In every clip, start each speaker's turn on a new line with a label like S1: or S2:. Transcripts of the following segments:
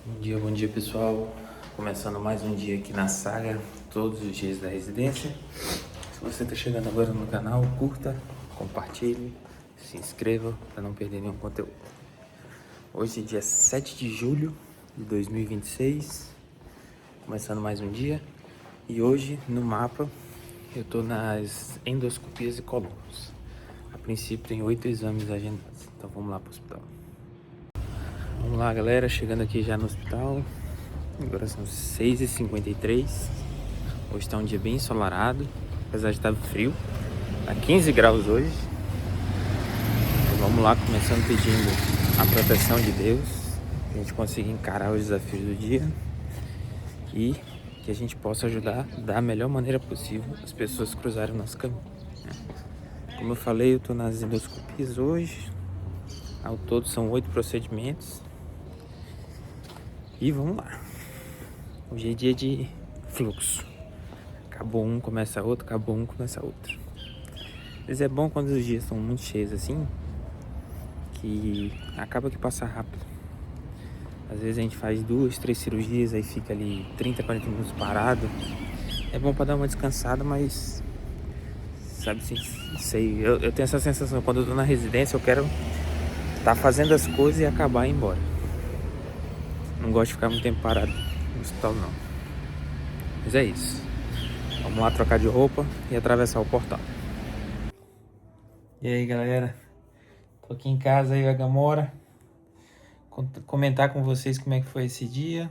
S1: Bom dia pessoal. Começando mais um dia aqui na saga, todos os dias da residência. Se você está chegando agora no canal, curta, compartilhe, se inscreva para não perder nenhum conteúdo. Hoje é dia 7 de julho de 2026, começando mais um dia. E hoje no mapa eu tô nas endoscopias e colonos. A princípio tem 8 exames agendados, então vamos lá pro hospital. Vamos lá galera, chegando aqui já no hospital. Agora são 6h53. Hoje tá um dia bem ensolarado, apesar de estar frio. Tá 15 graus hoje. Então vamos lá, começando pedindo a proteção de Deus, que a gente consiga encarar os desafios do dia e que a gente possa ajudar da melhor maneira possível as pessoas que cruzarem o nosso caminho. Como eu falei, eu tô nas endoscopias hoje. Ao todo são 8 procedimentos. E vamos lá. Hoje é dia de fluxo. Acabou um, começa outro, acabou um, começa outro. Às vezes é bom quando os dias estão muito cheios assim, que acaba que passa rápido. Às vezes a gente faz 2, 3 cirurgias, aí fica ali 30, 40 minutos parado. É bom pra dar uma descansada, mas sabe assim, sei, eu tenho essa sensação, quando eu tô na residência eu quero tá fazendo as coisas e acabar e ir embora. Não gosto de ficar muito tempo parado no hospital não. Mas é isso. Vamos lá trocar de roupa e atravessar o portal. E aí galera, tô aqui em casa aí, a Gamora, comentar com vocês como é que foi esse dia,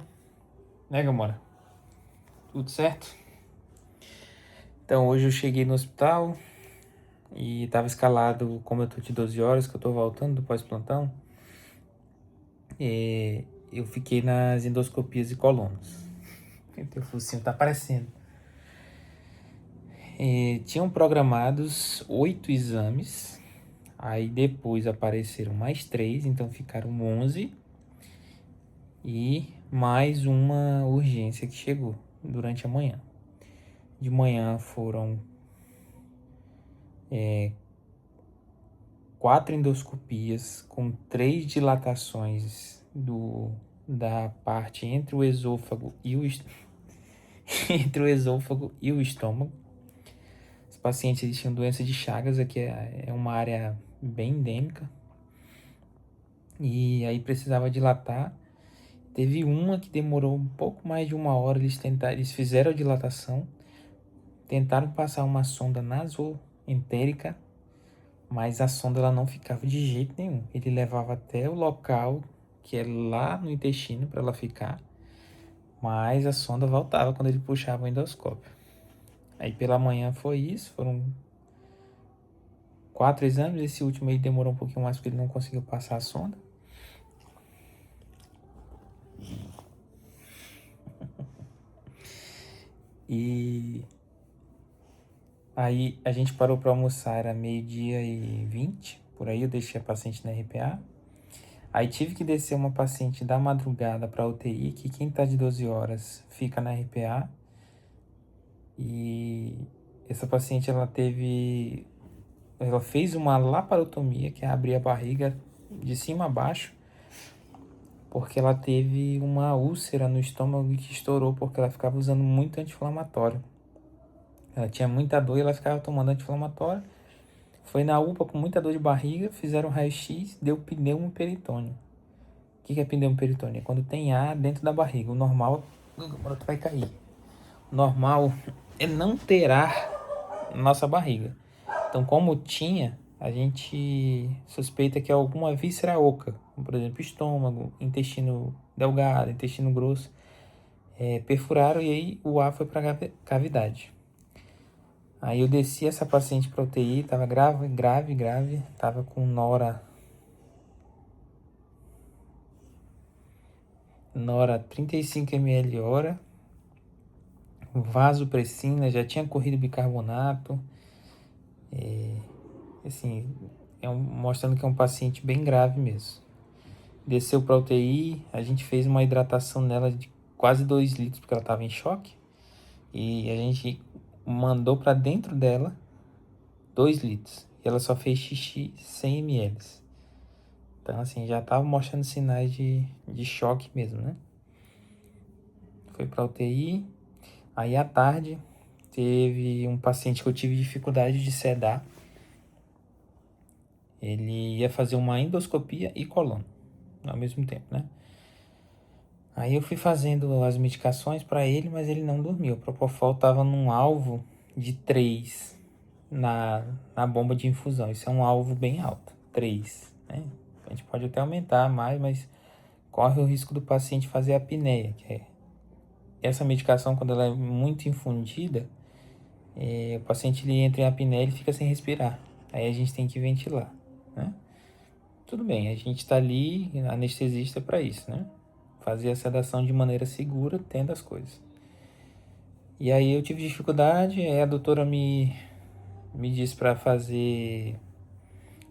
S1: né Gamora? Tudo certo? Então hoje eu cheguei no hospital e tava escalado, como eu tô de 12 horas, que eu tô voltando do pós-plantão, e eu fiquei nas endoscopias e colonos. Teu focinho tá aparecendo. Tinham programados 8 exames, aí depois apareceram mais 3, então ficaram 11. E mais uma urgência que chegou durante a manhã. De manhã foram 4 endoscopias com 3 dilatações da parte entre o esôfago e o entre o esôfago e o estômago. Os pacientes eles tinham doença de Chagas, aqui é uma área bem endêmica. E aí precisava dilatar. Teve uma que demorou um pouco mais de 1 hora, eles fizeram a dilatação, tentaram passar uma sonda nasoentérica, mas a sonda ela não ficava de jeito nenhum. Ele levava até o local que é lá no intestino para ela ficar, mas a sonda voltava quando ele puxava o endoscópio. Aí pela manhã foi isso, foram 4 exames, esse último aí demorou um pouquinho mais porque ele não conseguiu passar a sonda. E aí a gente parou para almoçar, era 12h20, por aí eu deixei a paciente na RPA. Aí tive que descer uma paciente da madrugada para UTI, que quem tá de 12 horas fica na RPA. E essa paciente ela fez uma laparotomia, que é abrir a barriga de cima a baixo, porque ela teve uma úlcera no estômago que estourou porque ela ficava usando muito anti-inflamatório. Ela tinha muita dor e ela ficava tomando anti-inflamatório. Foi na UPA com muita dor de barriga, fizeram raio-x, deu pneumo peritônio. O que é pneumo peritônio? É quando tem ar dentro da barriga. O normal, agora tu vai cair. O normal é não ter ar na nossa barriga. Então, como tinha, a gente suspeita que é alguma víscera oca, como, por exemplo, estômago, intestino delgado, intestino grosso, perfuraram e aí o ar foi para a cavidade. Aí eu desci essa paciente para UTI, tava grave, tava com nora 35 ml hora, vasopressina, já tinha corrido bicarbonato, assim, mostrando que é um paciente bem grave mesmo. Desceu para UTI, a gente fez uma hidratação nela de quase 2 litros, porque ela estava em choque, e a gente mandou para dentro dela 2 litros, e ela só fez xixi 100 ml. Então, assim, já estava mostrando sinais de choque mesmo, né? foi para UTI. Aí à tarde teve um paciente que eu tive dificuldade de sedar. Ele ia fazer uma endoscopia e colono ao mesmo tempo, né? Aí eu fui fazendo as medicações para ele, mas ele não dormiu. O Propofol estava num alvo de 3 na bomba de infusão. Isso é um alvo bem alto, 3, né? A gente pode até aumentar mais, mas corre o risco do paciente fazer apneia, que é essa medicação, quando ela é muito infundida, o paciente ele entra em apneia e fica sem respirar. Aí a gente tem que ventilar, né? Tudo bem, a gente está ali, anestesista para isso, né? Fazer a sedação de maneira segura, tendo as coisas. E aí eu tive dificuldade, aí a doutora me disse para fazer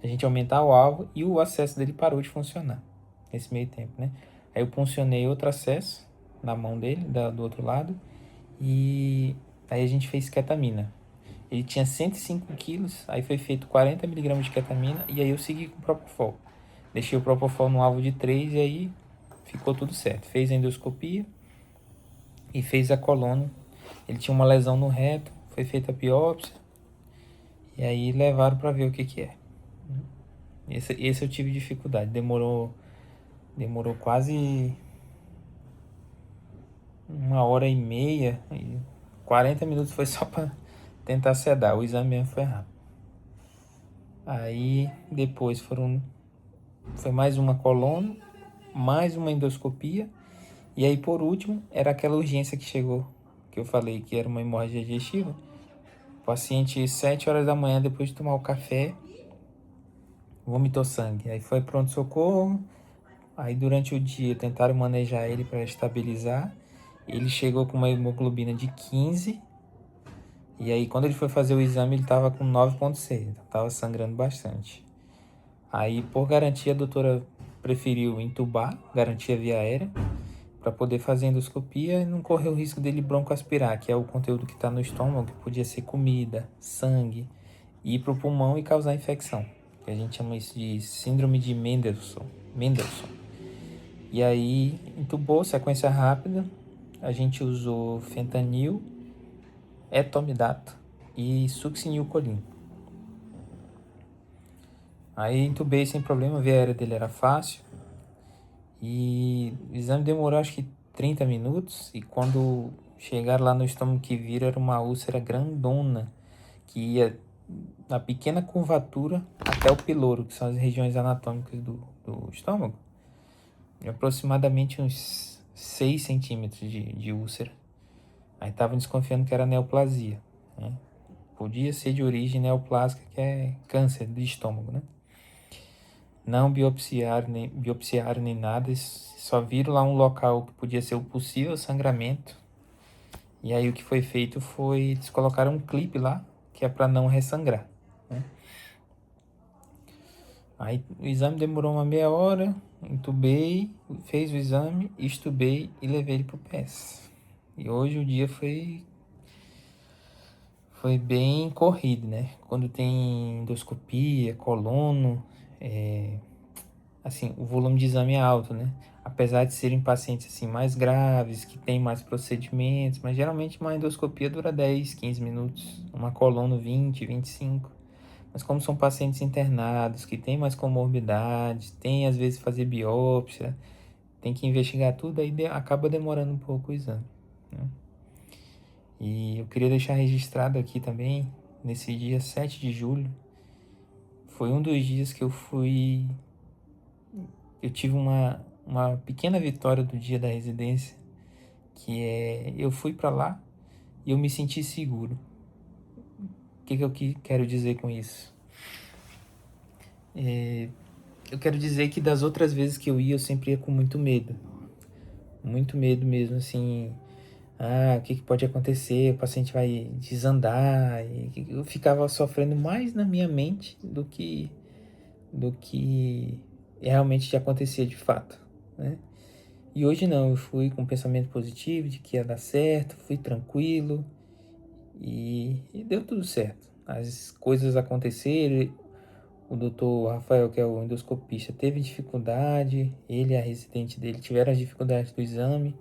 S1: a gente aumentar o alvo e o acesso dele parou de funcionar nesse meio tempo, né? Aí eu puncionei outro acesso na mão dele, do outro lado, e aí a gente fez ketamina. Ele tinha 105 quilos, aí foi feito 40 miligramas de ketamina e aí eu segui com o Propofol. Deixei o Propofol no alvo de 3 e aí ficou tudo certo. Fez a endoscopia e fez a colono. Ele tinha uma lesão no reto, foi feita a biópsia e aí levaram para ver o que é. Esse eu tive dificuldade, demorou quase 1h30, e 40 minutos foi só para tentar sedar, o exame mesmo foi rápido. Aí depois foi mais uma colono, mais uma endoscopia, e aí por último era aquela urgência que chegou, que eu falei que era uma hemorragia digestiva. O paciente 7 horas da manhã, depois de tomar o café, vomitou sangue. Aí foi pronto-socorro, aí durante o dia tentaram manejar ele para estabilizar. Ele chegou com uma hemoglobina de 15, e aí quando ele foi fazer o exame ele estava com 9,6, então estava sangrando bastante. Aí por garantia a doutora preferiu entubar, garantia via aérea, para poder fazer endoscopia e não correr o risco dele broncoaspirar, que é o conteúdo que está no estômago, que podia ser comida, sangue, ir para o pulmão e causar infecção, que a gente chama isso de síndrome de Mendelssohn. E aí entubou, sequência rápida, a gente usou fentanil, etomidato e succinilcolina. Aí entubei sem problema, a via aérea dele era fácil. E o exame demorou acho que 30 minutos. E quando chegaram lá no estômago que viram, era uma úlcera grandona, que ia na pequena curvatura até o piloro, que são as regiões anatômicas do estômago. Aproximadamente uns 6 centímetros de úlcera. Aí estavam desconfiando que era neoplasia, né? Podia ser de origem neoplásica, que é câncer do estômago, né? Não biopsiaram nem nada, só viram lá um local que podia ser o possível sangramento. E aí o que foi feito foi, eles colocaram um clipe lá, que é para não ressangrar, né? Aí o exame demorou uma meia hora, entubei, fez o exame, estubei e levei ele pro PS. E hoje o dia foi bem corrido, né? Quando tem endoscopia, colono, assim, o volume de exame é alto, né? Apesar de serem pacientes assim mais graves, que têm mais procedimentos, mas geralmente uma endoscopia dura 10, 15 minutos, uma colono 20, 25. Mas como são pacientes internados, que têm mais comorbidades, tem às vezes fazer biópsia, tem que investigar tudo, aí acaba demorando um pouco o exame, né? E eu queria deixar registrado aqui também, nesse dia 7 de julho, foi um dos dias que eu tive uma pequena vitória do dia da residência, que é, eu fui para lá e eu me senti seguro. O que eu quero dizer com isso? Eu quero dizer que das outras vezes que eu ia, eu sempre ia com muito medo mesmo, assim, o que pode acontecer, o paciente vai desandar, e eu ficava sofrendo mais na minha mente do que realmente acontecia de fato, né? E hoje não, eu fui com um pensamento positivo de que ia dar certo, fui tranquilo e deu tudo certo. As coisas aconteceram, o doutor Rafael, que é o endoscopista, teve dificuldade, ele e a residente dele tiveram as dificuldades do exame.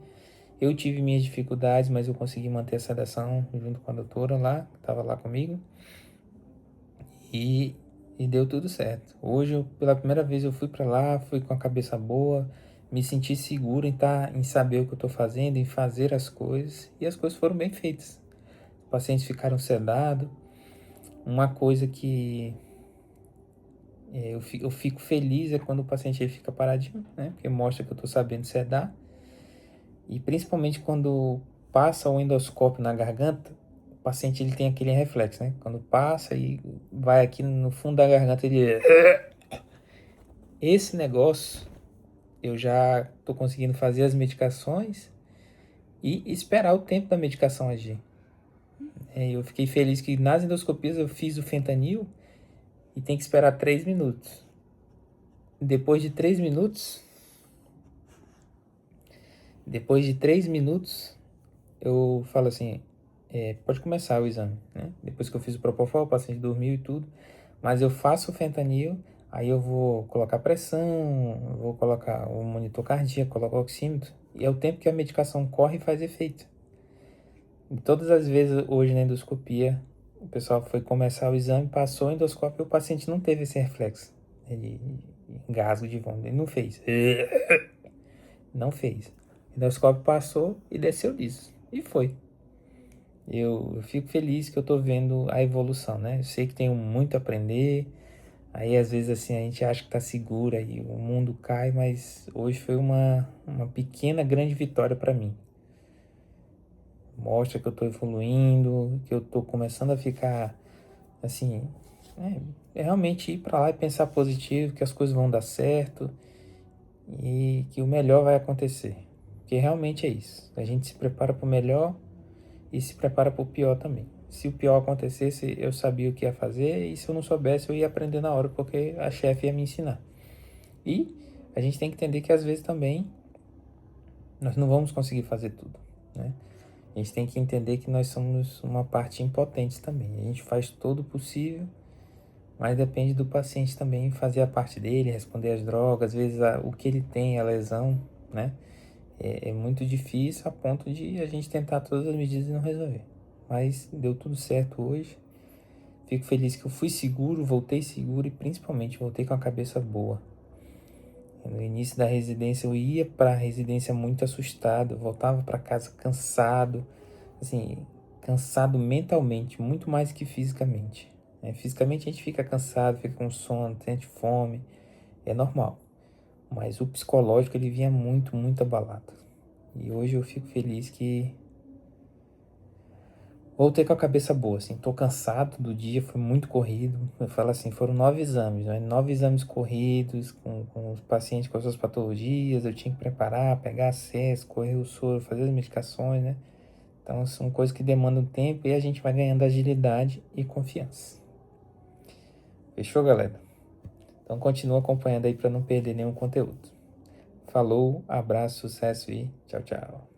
S1: Eu tive minhas dificuldades, mas eu consegui manter a sedação junto com a doutora lá, que estava lá comigo. E, e deu tudo certo. Hoje, pela primeira vez, eu fui para lá, fui com a cabeça boa, me senti seguro em saber o que eu estou fazendo, em fazer as coisas. E as coisas foram bem feitas. Os pacientes ficaram sedados. Uma coisa que eu fico feliz é quando o paciente ele fica paradinho, né? Porque mostra que eu estou sabendo sedar. E principalmente quando passa o endoscópio na garganta, o paciente ele tem aquele reflexo, né? Quando passa e vai aqui no fundo da garganta, ele... Esse negócio, eu já estou conseguindo fazer as medicações e esperar o tempo da medicação agir. Eu fiquei feliz que nas endoscopias eu fiz o fentanil e tem que esperar 3 minutos. Depois de 3 minutos, eu falo assim, pode começar o exame, né? Depois que eu fiz o propofol, o paciente dormiu e tudo, mas eu faço o fentanil, aí eu vou colocar pressão, vou colocar o monitor cardíaco, colocar o oxímetro, e é o tempo que a medicação corre e faz efeito. E todas as vezes hoje na endoscopia, o pessoal foi começar o exame, passou o endoscópio e o paciente não teve esse reflexo. Ele engasgo de vômito, ele não fez. Não fez. O endoscópio passou e desceu liso. E foi. Eu fico feliz que eu tô vendo a evolução, né? Eu sei que tenho muito a aprender. Aí às vezes assim a gente acha que tá seguro aí o mundo cai, mas hoje foi uma pequena grande vitória para mim. Mostra que eu tô evoluindo, que eu tô começando a ficar assim, realmente ir para lá e pensar positivo, que as coisas vão dar certo e que o melhor vai acontecer. Porque realmente é isso. A gente se prepara para o melhor e se prepara para o pior também. Se o pior acontecesse, eu sabia o que ia fazer, e se eu não soubesse, eu ia aprender na hora, porque a chefe ia me ensinar. E a gente tem que entender que às vezes também nós não vamos conseguir fazer tudo, né? A gente tem que entender que nós somos uma parte impotente também. A gente faz todo o possível, mas depende do paciente também fazer a parte dele, responder as drogas, às vezes o que ele tem, a lesão, né? É muito difícil a ponto de a gente tentar todas as medidas e não resolver. Mas deu tudo certo hoje. Fico feliz que eu fui seguro, voltei seguro e principalmente voltei com a cabeça boa. No início da residência eu ia para a residência muito assustado, eu voltava para casa cansado, assim, cansado mentalmente, muito mais que fisicamente. Fisicamente a gente fica cansado, fica com sono, sente fome, é normal. Mas o psicológico ele vinha muito, muito abalado. E hoje eu fico feliz que voltei com a cabeça boa, assim, tô cansado do dia, foi muito corrido. Eu falo assim, foram 9 exames, né? 9 exames corridos, com os pacientes com as suas patologias, eu tinha que preparar, pegar acesso, correr o soro, fazer as medicações, né? Então são coisas que demandam tempo e a gente vai ganhando agilidade e confiança. Fechou, galera? Então continua acompanhando aí para não perder nenhum conteúdo. Falou, abraço, sucesso e tchau, tchau.